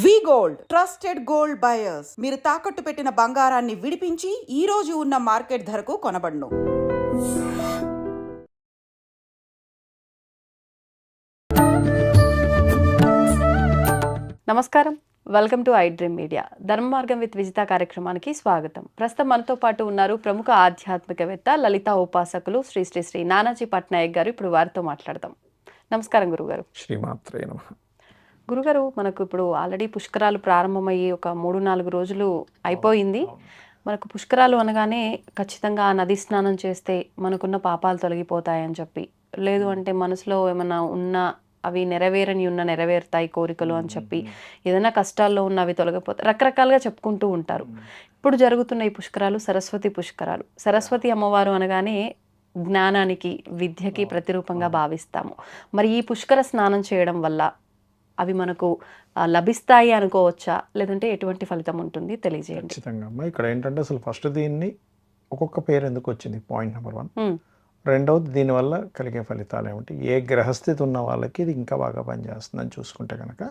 వి gold trusted gold buyers. మీరు తాకట్టు పెట్టిన బంగారాన్ని విడిపించి ఈ రోజు ఉన్న మార్కెట్ ధరకు కొనబడును. నమస్కారం, welcome to I dream media. ధర్మ మార్గం విత్ విజిత కార్యక్రమానికి స్వాగతం. ప్రస్తుతం మనతో పాటు ఉన్నారు ప్రముఖ ఆధ్యాత్మికవేత్త, లలిత ఉపాసకులు శ్రీ శ్రీ శ్రీ నానాజీ పట్నాయక్ గారు. ఇప్పుడు వారితో మాట్లాడదాం. నమస్కారం గురుగారు. శ్రీమాత్రే నమః. గురుగారు, మనకు ఇప్పుడు ఆల్రెడీ పుష్కరాలు ప్రారంభమయ్యి ఒక 3-4 రోజులు అయిపోయింది. మనకు పుష్కరాలు అనగానే ఖచ్చితంగా ఆ నది స్నానం చేస్తే మనకున్న పాపాలు తొలగిపోతాయని చెప్పి, లేదు అంటే మనసులో ఏమైనా ఉన్న అవి నెరవేరుతాయి కోరికలు అని చెప్పి, ఏదైనా కష్టాల్లో ఉన్న అవి తొలగిపోతాయి, రకరకాలుగా చెప్పుకుంటూ ఉంటారు. ఇప్పుడు జరుగుతున్న ఈ పుష్కరాలు సరస్వతి పుష్కరాలు. సరస్వతి అమ్మవారు అనగానే జ్ఞానానికి, విద్యకి ప్రతిరూపంగా భావిస్తాము. మరి ఈ పుష్కర స్నానం చేయడం వల్ల అవి మనకు లభిస్తాయి అనుకోవచ్చా, లేదంటే ఎటువంటి ఫలితం ఉంటుంది తెలియజేయండి. ఖచ్చితంగా అమ్మా. ఇక్కడ ఏంటంటే అసలు ఫస్ట్ దీన్ని ఒక్కొక్క పేరు ఎందుకు వచ్చింది, పాయింట్ నెంబర్ 1. రెండవది, దీనివల్ల కలిగే ఫలితాలు ఏమిటి, ఏ గ్రహస్థితి ఉన్న వాళ్ళకి ఇది ఇంకా బాగా పనిచేస్తుందని చూసుకుంటే కనుక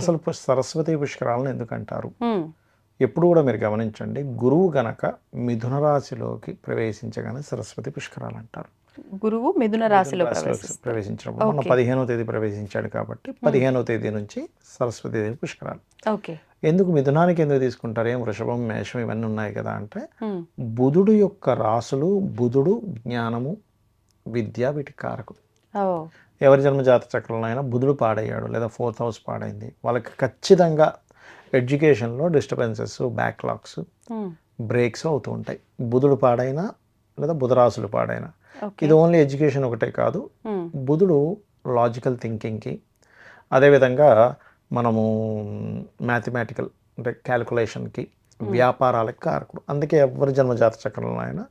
అసలు సరస్వతి పుష్కరాలను ఎందుకంటారు. ఎప్పుడు కూడా మీరు గమనించండి, గురువు గనక మిథున రాశిలోకి ప్రవేశించగానే సరస్వతి పుష్కరాలు అంటారు. గురువు మిథున రాశిలో ప్రవేశించినప్పుడు మొన్న 15వ తేదీ ప్రవేశించాడు కాబట్టి 15వ తేదీ నుంచి సరస్వతి దేవి పుష్కరాలు. ఎందుకు మిథునానికి ఎందుకు తీసుకుంటారు, ఏం వృషభం, మేషం ఇవన్నీ ఉన్నాయి కదా అంటే, బుధుడు యొక్క రాసులు, బుధుడు జ్ఞానము, విద్య, వీటికి కారకుడు. ఎవరి జన్మజాత చక్రంలో అయినా బుధుడు పాడయ్యాడు లేదా 4th హౌస్ పాడైంది, వాళ్ళకి ఖచ్చితంగా ఎడ్యుకేషన్లో డిస్టర్బెన్సెస్, బ్యాక్లాగ్స్, బ్రేక్స్ అవుతూ ఉంటాయి. బుధుడు పాడైనా లేదా బుధరాశులు పాడైనా. ఇది ఓన్లీ ఎడ్యుకేషన్ ఒకటే కాదు, బుధుడు లాజికల్ థింకింగ్కి, అదేవిధంగా మనము మ్యాథమెటికల్ అంటే క్యాలిక్యులేషన్కి, వ్యాపారాలకు కారకుడు. అందుకే ఎవరి జన్మజాత చక్రంలో అయినా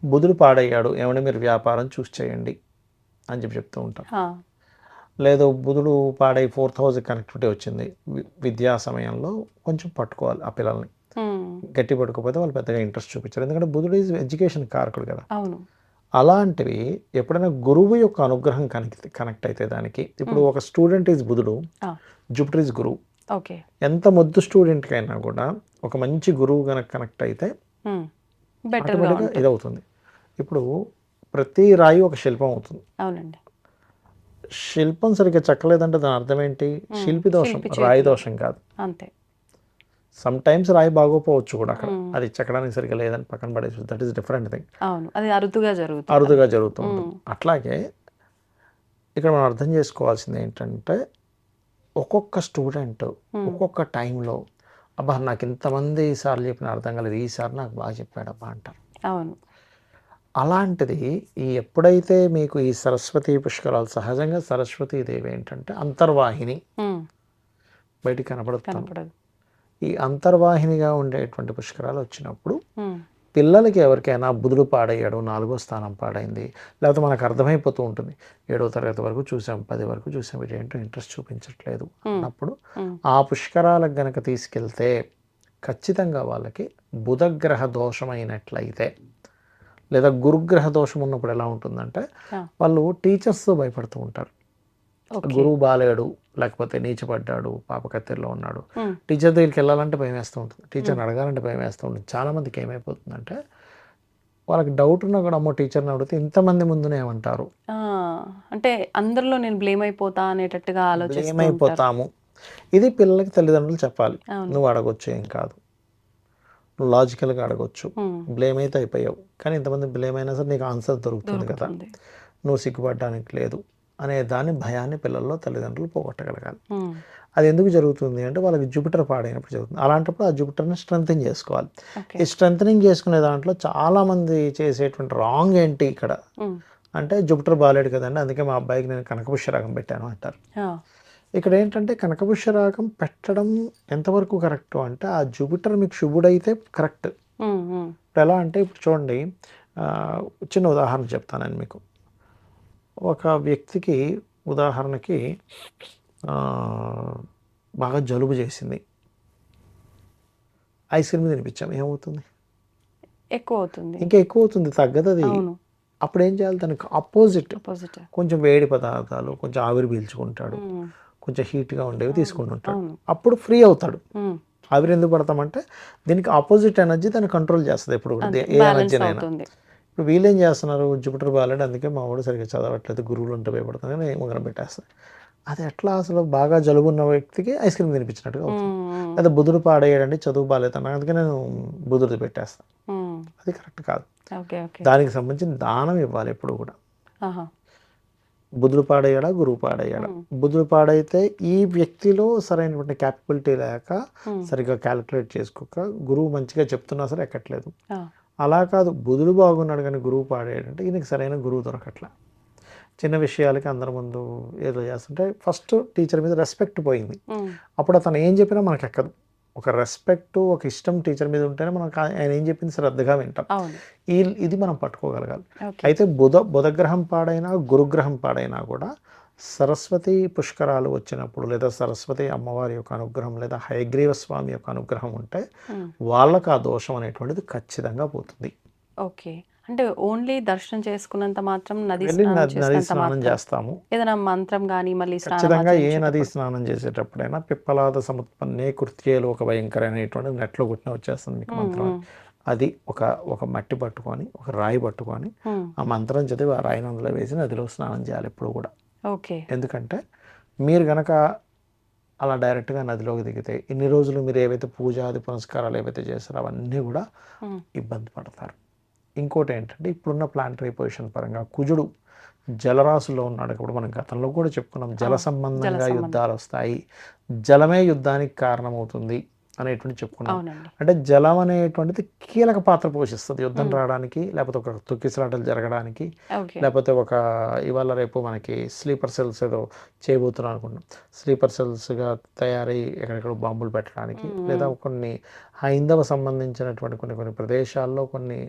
బుధుడు పాడయ్యాడు, ఏమంటే మీరు వ్యాపారం చూస్ చేయండి అని చెప్తూ ఉంటాం. లేదు బుధుడు పాడై 4th హౌస్ కనెక్టివిటీ వచ్చింది, విద్యా సమయంలో కొంచెం పట్టుకోవాలి ఆ పిల్లల్ని. గట్టి పట్టుకోకపోతే వాళ్ళు పెద్దగా ఇంట్రెస్ట్ చూపించారు, ఎందుకంటే బుధుడు ఈజ్ ఎడ్యుకేషన్ కారకుడు కదా. అలాంటివి ఎప్పుడైనా గురువు యొక్క అనుగ్రహం కనెక్ట్ అయితే దానికి, ఇప్పుడు ఒక స్టూడెంట్ ఈజ్ బుధుడు, జూపిటర్ ఈజ్ గురువు. ఎంత మొద్దు స్టూడెంట్కి అయినా కూడా ఒక మంచి గురువు కనుక కనెక్ట్ అయితే ఆటోమేటిక్గా ఇదవుతుంది. ఇప్పుడు ప్రతి రాయి ఒక శిల్పం అవుతుంది. అవునండి. శిల్పం సరిగ్గా చెక్కలేదంటే దాని అర్థం ఏంటి, శిల్పి దోషం, రాయి దోషం కాదు. అంతే. సమ్ టైమ్స్ రాయి బాగోపోవచ్చు కూడా అక్కడ, అది చెక్కడానికి సరిగ్గా లేదని పక్కన పడేసి, దట్ ఈస్ డిఫరెంట్ థింగ్. అది అరుదుగా జరుగుతుంది. అట్లాగే ఇక్కడ మనం అర్థం చేసుకోవాల్సింది ఏంటంటే, ఒక్కొక్క స్టూడెంట్ ఒక్కొక్క టైంలో, అబ్బా నాకు ఇంతమంది ఈసారి చెప్పిన అర్థం కాలేదు, ఈసారి నాకు బాగా చెప్పాడబ్బా అంటారు. అవును. అలాంటిది ఎప్పుడైతే మీకు ఈ సరస్వతి పుష్కరాలు, సహజంగా సరస్వతీదేవి ఏంటంటే అంతర్వాహిని, బయటికి కనపడదు. ఈ అంతర్వాహినిగా ఉండేటువంటి పుష్కరాలు వచ్చినప్పుడు పిల్లలకి ఎవరికైనా బుధుడు పాడయ్యాడు, 4వ స్థానం పాడైంది, లేకపోతే మనకు అర్థమైపోతూ ఉంటుంది, 7వ తరగతి వరకు చూసాం, 10 వరకు చూసాం, వీటి ఏంటో ఇంట్రెస్ట్ చూపించట్లేదు అన్నప్పుడు ఆ పుష్కరాలకు గనక తీసుకెళ్తే ఖచ్చితంగా వాళ్ళకి బుధగ్రహ దోషమైనట్లయితే, లేదా గురుగ్రహ దోషం ఉన్నప్పుడు ఎలా ఉంటుందంటే, వాళ్ళు టీచర్స్తో భయపడుతూ ఉంటారు. గురువు బాలేడు, లేకపోతే నీచపడ్డాడు, పాప కత్తెరలో ఉన్నాడు, టీచర్ దగ్గరికి వెళ్ళాలంటే భయం వేస్తూ ఉంటుంది, టీచర్ని అడగాలంటే భయం వేస్తూ ఉంటుంది. చాలామందికి ఏమైపోతుందంటే, వాళ్ళకి డౌట్ ఉన్నా కూడా అమ్మో టీచర్ని అడిగితే ఇంతమంది ముందునే ఏమంటారు అంటే అందరిలో నేను బ్లేమ్ అయిపోతా అనేటట్టుగా అయిపోతాము. ఇది పిల్లలకి తల్లిదండ్రులు చెప్పాలి. నువ్వు అడగొచ్చు, ఏం కాదు, నువ్వు లాజికల్గా అడగొచ్చు, బ్లేమ్ అయితే అయిపోయావు, కానీ ఇంతమంది బ్లేమ్ అయినా సరే నీకు ఆన్సర్ దొరుకుతుంది కదా, నువ్వు సిగ్గుపడడానికి లేదు అనే దాని భయాన్ని పిల్లల్లో తల్లిదండ్రులు పోగొట్టగలగాలి. అది ఎందుకు జరుగుతుంది అంటే, వాళ్ళకి జూపిటర్ పాడైనప్పుడు జరుగుతుంది. అలాంటప్పుడు ఆ జూపిటర్ని స్ట్రెంథనింగ్ చేసుకోవాలి. ఈ స్ట్రెంథనింగ్ చేసుకునే దాంట్లో చాలామంది చేసేటువంటి రాంగ్ ఏంటి ఇక్కడ అంటే, జూపిటర్ బాలేడు కదండి అందుకే మా అబ్బాయికి నేను కనకపుష్యరాగం పెట్టాను అంటారు. ఇక్కడ ఏంటంటే, కనకపుష్యరాగం పెట్టడం ఎంతవరకు కరెక్ట్ అంటే, ఆ జూపిటర్ మీకు శుభుడైతే కరెక్ట్. ఇప్పుడు ఎలా అంటే, ఇప్పుడు చూడండి, చిన్న ఉదాహరణ చెప్తాను నేను మీకు. ఒక వ్యక్తికి ఉదాహరణకి బాగా జలుబు చేసింది, ఐస్ క్రీమ్ తినిపించాం, ఏమవుతుంది, ఇంకా ఎక్కువ అవుతుంది, తగ్గదు అది. అప్పుడు ఏం చేయాలి, దానికి ఆపోజిట్ కొంచెం వేడి పదార్థాలు, కొంచెం ఆవిరి పీల్చుకుంటాడు, కొంచెం హీట్గా ఉండేవి తీసుకుంటుంటాడు. అవును. అప్పుడు ఫ్రీ అవుతాడు. ఉమ్, ఆవిరి ఎందుకు పడతామంటే దీనికి ఆపోజిట్ ఎనర్జీ దాన్ని కంట్రోల్ చేస్తుంది ఎప్పుడు కూడా, అంతే, ఏ బ్యాలెన్స్ ఎనర్జీనైనా. అవుతుంది. ఇప్పుడు వీళ్ళేం చేస్తున్నారు, జూపిటర్ బాగాలేడు అందుకే మా వాడు సరిగ్గా చదవట్లేదు, గురువులు ఉంటే భయపడుతుంది అని ఉంగరం పెట్టేస్తారు. అది ఎట్లా అసలు బాగా జలుబు ఉన్న వ్యక్తికి ఐస్ క్రీమ్ తినిపించినట్టుగా అవుతుంది. ఉమ్, లేదా బుధుడు పాడేయడండి, చదువు బాగాలేదు అన్నా అందుకే నేను బుధుడిది పెట్టేస్తాను. ఉమ్, అది కరెక్ట్ కాదు. Okay okay. దానికి సంబంధించిన దానం ఇవ్వాలి ఎప్పుడు కూడా. ఆహా. బుధుడు పాడయ్యాడా, గురువు పాడయ్యాడా. బుధుడు పాడైతే ఈ వ్యక్తిలో సరైనటువంటి క్యాపబిలిటీ లేక, సరిగ్గా క్యాలిక్యులేట్ చేసుకోక, గురువు మంచిగా చెప్తున్నా సరే ఎక్కట్లేదు. ఆ, అలా కాదు, బుధుడు బాగున్నాడు కానీ గురువు పాడేయాడంటే ఈయనకి సరైన గురువు దొరకట్లా. చిన్న విషయాలకి అందరి ముందు ఏదో చేస్తుంటే ఫస్ట్ టీచర్ మీద రెస్పెక్ట్ పోయింది. ఉమ్, అప్పుడు అతను ఏం చెప్పినా మనకు ఎక్కదు. ఒక రెస్పెక్ట్, ఒక ఇష్టం టీచర్ మీద ఉంటేనే మనం ఆయన ఏం చెప్పింది శ్రద్ధగా వింటాం. అవును. ఇది మనం పట్టుకోగలగాలి. ఓకే. అయితే బుధగ్రహం పాడైనా, గురుగ్రహం పాడైనా కూడా సరస్వతి పుష్కరాలు వచ్చినప్పుడు, లేదా సరస్వతి అమ్మవారి యొక్క అనుగ్రహం, లేదా హయగ్రీవ స్వామి యొక్క అనుగ్రహం ఉంటే వాళ్ళకు ఆ దోషం అనేటువంటిది ఖచ్చితంగా పోతుంది. ఓకే. అంటే ఓన్లీ దర్శనం చేసుకున్నంత మాత్రం, నది వెళ్ళి స్నానం నది చేసినంత స్నానం మాత్రం చేస్తాము. ఏదైనా మంత్రం కానీ మళ్ళీ ఖచ్చితంగా ఏ నది స్నానం చేసేటప్పుడైనా పిప్పలాద సముత్పన్నే కృత్యేలు ఒక భయంకర అనేటువంటి నెట్లో కొట్టిన వచ్చేస్తుంది మీకు మంత్రం. అది ఒక మట్టి పట్టుకొని, ఒక రాయి పట్టుకొని ఆ మంత్రం చదివి ఆ రాయిని అందులో వేసి నదిలో స్నానం చేయాలి ఎప్పుడు కూడా. ఓకే. ఎందుకంటే మీరు గనక అలా డైరెక్ట్గా నదిలోకి దిగితే ఇన్ని రోజులు మీరు ఏవైతే పూజాది పునస్కారాలు ఏవైతే చేస్తారో అవన్నీ కూడా ఇబ్బంది పడతారు. ఇంకోటి ఏంటంటే ఇప్పుడున్న ప్లానటరీ పొజిషన్ పరంగా కుజుడు జలరాశుల్లో ఉన్నాడు. ఇప్పుడు మనం గతంలో కూడా చెప్పుకున్నాం, జల సంబంధంగా యుద్ధాలు వస్తాయి, జలమే యుద్ధానికి కారణమవుతుంది అనేటువంటి చెప్పుకున్నాం. అంటే జలం అనేటువంటిది కీలక పాత్ర పోషిస్తుంది యుద్ధం రావడానికి, లేకపోతే ఒక తొక్కిసలాటలు జరగడానికి, లేకపోతే ఒక ఇవాళ రేపు మనకి స్లీపర్ సెల్స్ ఏదో చేయబోతున్నాం అనుకుంటున్నాం, స్లీపర్ సెల్స్గా తయారై ఎక్కడెక్కడ బాంబులు పెట్టడానికి, లేదా కొన్ని హైందవ సంబంధించినటువంటి కొన్ని ప్రదేశాల్లో కొన్ని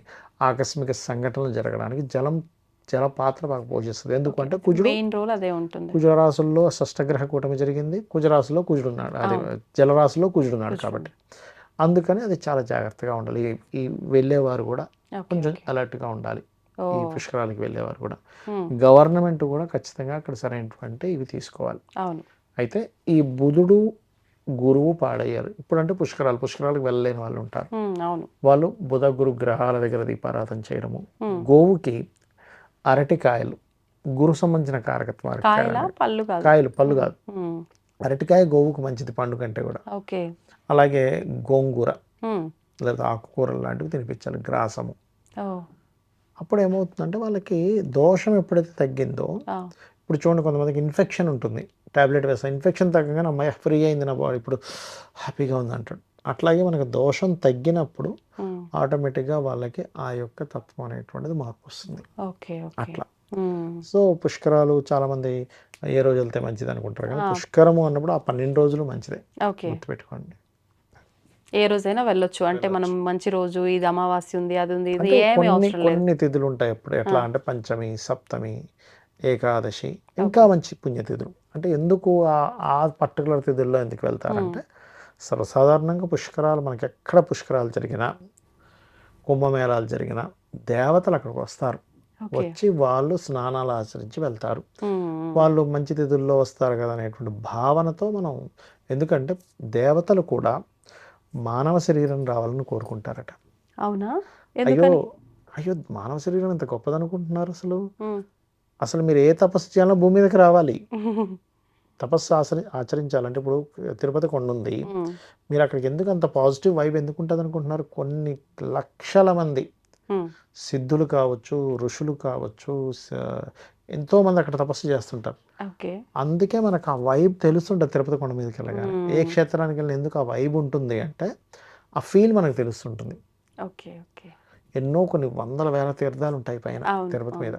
ఆకస్మిక సంఘటనలు జరగడానికి జల పాత్ర బాగా పోషిస్తుంది. ఎందుకంటే కుజుడు కుజరాశుల్లో షష్టగ్రహ కూటమి జరిగింది, కుజరాశుల్లో కుజుడు ఉన్నాడు, అది జలరాశుల్లో కుజుడు ఉన్నాడు కాబట్టి అందుకని అది చాలా జాగ్రత్తగా ఉండాలి. ఈ వెళ్ళేవారు కూడా కొంచెం అలర్ట్గా ఉండాలి. ఈ పుష్కరాలకి వెళ్ళేవారు కూడా, గవర్నమెంట్ కూడా ఖచ్చితంగా అక్కడ సరైనటువంటి ఇవి తీసుకోవాలి. అయితే ఈ బుధుడు గురువు పాడయ్యారు ఇప్పుడంటే పుష్కరాలకు వెళ్ళలేని వాళ్ళు ఉంటారు. వాళ్ళు బుధ గురు గ్రహాల దగ్గర దీపారాధన చేయడము, గోవుకి అరటికాయలు, గురు సంబంధించిన కారకత్వాలు, కాయలు పళ్ళు కాదు, అరటికాయ గోవుకు మంచిది పండు కంటే కూడా. అలాగే గోంగూర లేదా ఆకుకూరలు లాంటివి తినిపించాలి, గ్రాసము. అప్పుడు ఏమవుతుందంటే వాళ్ళకి దోషం ఎప్పుడైతే తగ్గిందో, ఇప్పుడు చూడండి కొంతమందికి ఇన్ఫెక్షన్ ఉంటుంది, టాబ్లెట్ వేస్తాం, ఇన్ఫెక్షన్ తగ్గగానే అమ్మాయి ఫ్రీ అయింది నా బాడీ ఇప్పుడు హ్యాపీగా ఉంది అంటాడు. అట్లాగే మనకు దోషం తగ్గినప్పుడు ఆటోమేటిక్గా వాళ్ళకి ఆ యొక్క తత్వం అనేటువంటిది మార్పు వస్తుంది. అట్లా. సో పుష్కరాలు చాలా మంది ఏ రోజు వెళ్తే మంచిది అనుకుంటారు, కానీ పుష్కరము అన్నప్పుడు ఆ 12 రోజులు మంచిదే, గుర్తుపెట్టుకోండి. ఏ రోజైనా వెళ్ళొచ్చు, అంటే మనం మంచి రోజు, ఇది అమావాస్య ఉంది, అది ఉంది, ఇది కొన్ని తిథులు ఉంటాయి అప్పుడు. ఎట్లా అంటే పంచమి, సప్తమి, ఏకాదశి, ఇంకా మంచి పుణ్యతిథులు. అంటే ఎందుకు ఆ పర్టికులర్ తిథుల్లో ఎందుకు వెళ్తారంటే, సర్వసాధారణంగా పుష్కరాలు మనకి ఎక్కడ పుష్కరాలు జరిగినా, కుంభమేళాలు జరిగినా దేవతలు అక్కడికి వస్తారు, వచ్చి వాళ్ళు స్నానాలు ఆచరించి వెళ్తారు. వాళ్ళు మంచి తిథుల్లో వస్తారు కదా అనేటువంటి భావనతో మనం, ఎందుకంటే దేవతలు కూడా మానవ శరీరం రావాలని కోరుకుంటారట. అవునా? అయ్యో మానవ శరీరం ఎంత గొప్పదనుకుంటున్నారు అసలు మీరు ఏ తపస్సు చేయాలో భూమి మీదకి రావాలి, తపస్సు ఆచరించాలంటే. ఇప్పుడు తిరుపతి కొండ ఉంది, మీరు అక్కడికి ఎందుకు అంత పాజిటివ్ వైబ్ ఎందుకు ఉంటుంది అనుకుంటున్నారు? కొన్ని లక్షల మంది సిద్ధులు కావచ్చు, ఋషులు కావచ్చు, ఎంతోమంది అక్కడ తపస్సు చేస్తుంటారు. అందుకే మనకు ఆ వైబ్ తెలుస్తుంటుంది తిరుపతి కొండ మీదకి వెళ్ళగానే. ఏ క్షేత్రానికి వెళ్ళిన ఎందుకు ఆ వైబ్ ఉంటుంది అంటే ఆ ఫీల్ మనకు తెలుస్తుంటుంది. ఎన్నో కొన్ని వందల వేల తీర్థాలు ఉంటాయి పైన తిరుపతి మీద.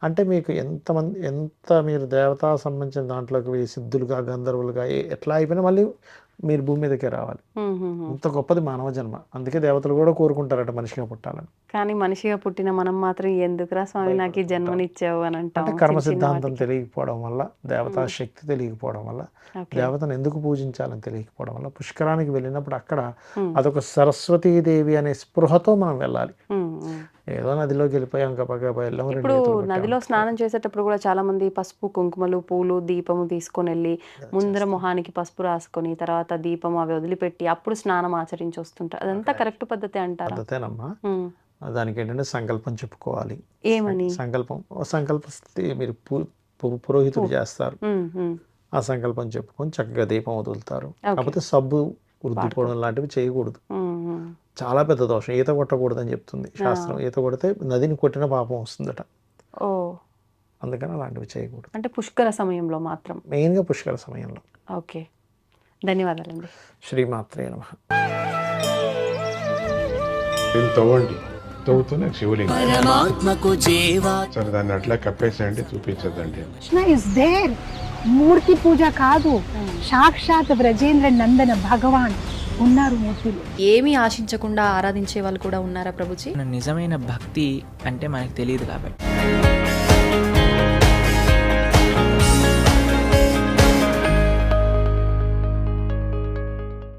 అంటే మీకు ఎంత మీరు దేవతా సంబంధించిన దాంట్లోకి సిద్ధులుగా, గంధర్వులుగా ఎట్లా అయిపోయినా మళ్ళీ మీరు భూమి మీదకే రావాలి. అంత గొప్పది మానవ జన్మ. అందుకే దేవతలు కూడా కోరుకుంటారట మనిషిగా పుట్టాలని. కానీ మనిషిగా పుట్టిన మనం మాత్రం ఎందుకురా స్వామి నాకు ఈ జన్మనిచ్చావు అని అంటాం. అంటే కర్మ సిద్ధాంతం తెలియకపోవడం వల్ల, దేవతా శక్తి తెలియకపోవడం వల్ల, దేవతను ఎందుకు పూజించాలని తెలియకపోవడం వల్ల పుష్కరానికి వెళ్ళినప్పుడు అక్కడ అదొక సరస్వతీదేవి అనే స్పృహతో మనం వెళ్ళాలి. ఏదో నదిలోకి వెళ్ళిపోయాం గబగబా వెళ్ళాం, రెండు ఇప్పుడు ఈతలు కొట్టాం. నదిలో స్నానం చేసేటప్పుడు కూడా చాలా మంది పసుపు కుంకుమలు పూలు దీపము తీసుకొని వెళ్ళి ముందర మొహానికి పసుపు రాసుకొని తర్వాత దీపం అవి వదిలిపెట్టి అప్పుడు స్నానం ఆచరించి వస్తుంటారు. అదంతా కరెక్ట్ పద్ధతి అంటారా? పద్ధతేనమ్మా. ఉమ్. దానికి ఏంటంటే సంకల్పం చెప్పుకోవాలి. ఏమని? సంకల్పిస్తే మీరు పురోహితుడు చేస్తారు, ఉమ్, ఉమ్. ఆ సంకల్పం చెప్పుకొని చక్కగా దీపం వదులుతారు. కాకపోతే సబ్బు రుద్దుకోవడం లాంటివి చేయకూడదు, ఉమ్, ఉమ్. చాలా పెద్ద దోషం. ఈత కొట్టకూడదు అని చెప్తుంది శాస్త్రం. ఈత కొడితే నదిని కొట్టిన పాపం వస్తుందట, ఓ, అందుకని అలాంటివి చేయకూడదు. అంటే పుష్కర సమయంలో మాత్రం. మెయిన్గా పుష్కర సమయంలో. ఓకే, ధన్యవాదాలండి. శ్రీమాత్రే నమః. దీన్ని తవ్వండి, తవ్వుతూనే శివలింగం. పరమాత్మకు జీవా సరే దాన్ని అట్లా కప్పేసేయండి, చూపించదండి. Krishna is there. మూర్తి పూజ కాదు, సాక్షాత్ బ్రజేంద్ర నందన భగవాన్ ఉన్నారు మూర్తిలో. ఏమీ ఆశించకుండా ఆరాధించే వాళ్ళు కూడా ఉన్నారా ప్రభుజీ? నిజమైన భక్తి అంటే మనకు తెలియదు కాబట్టి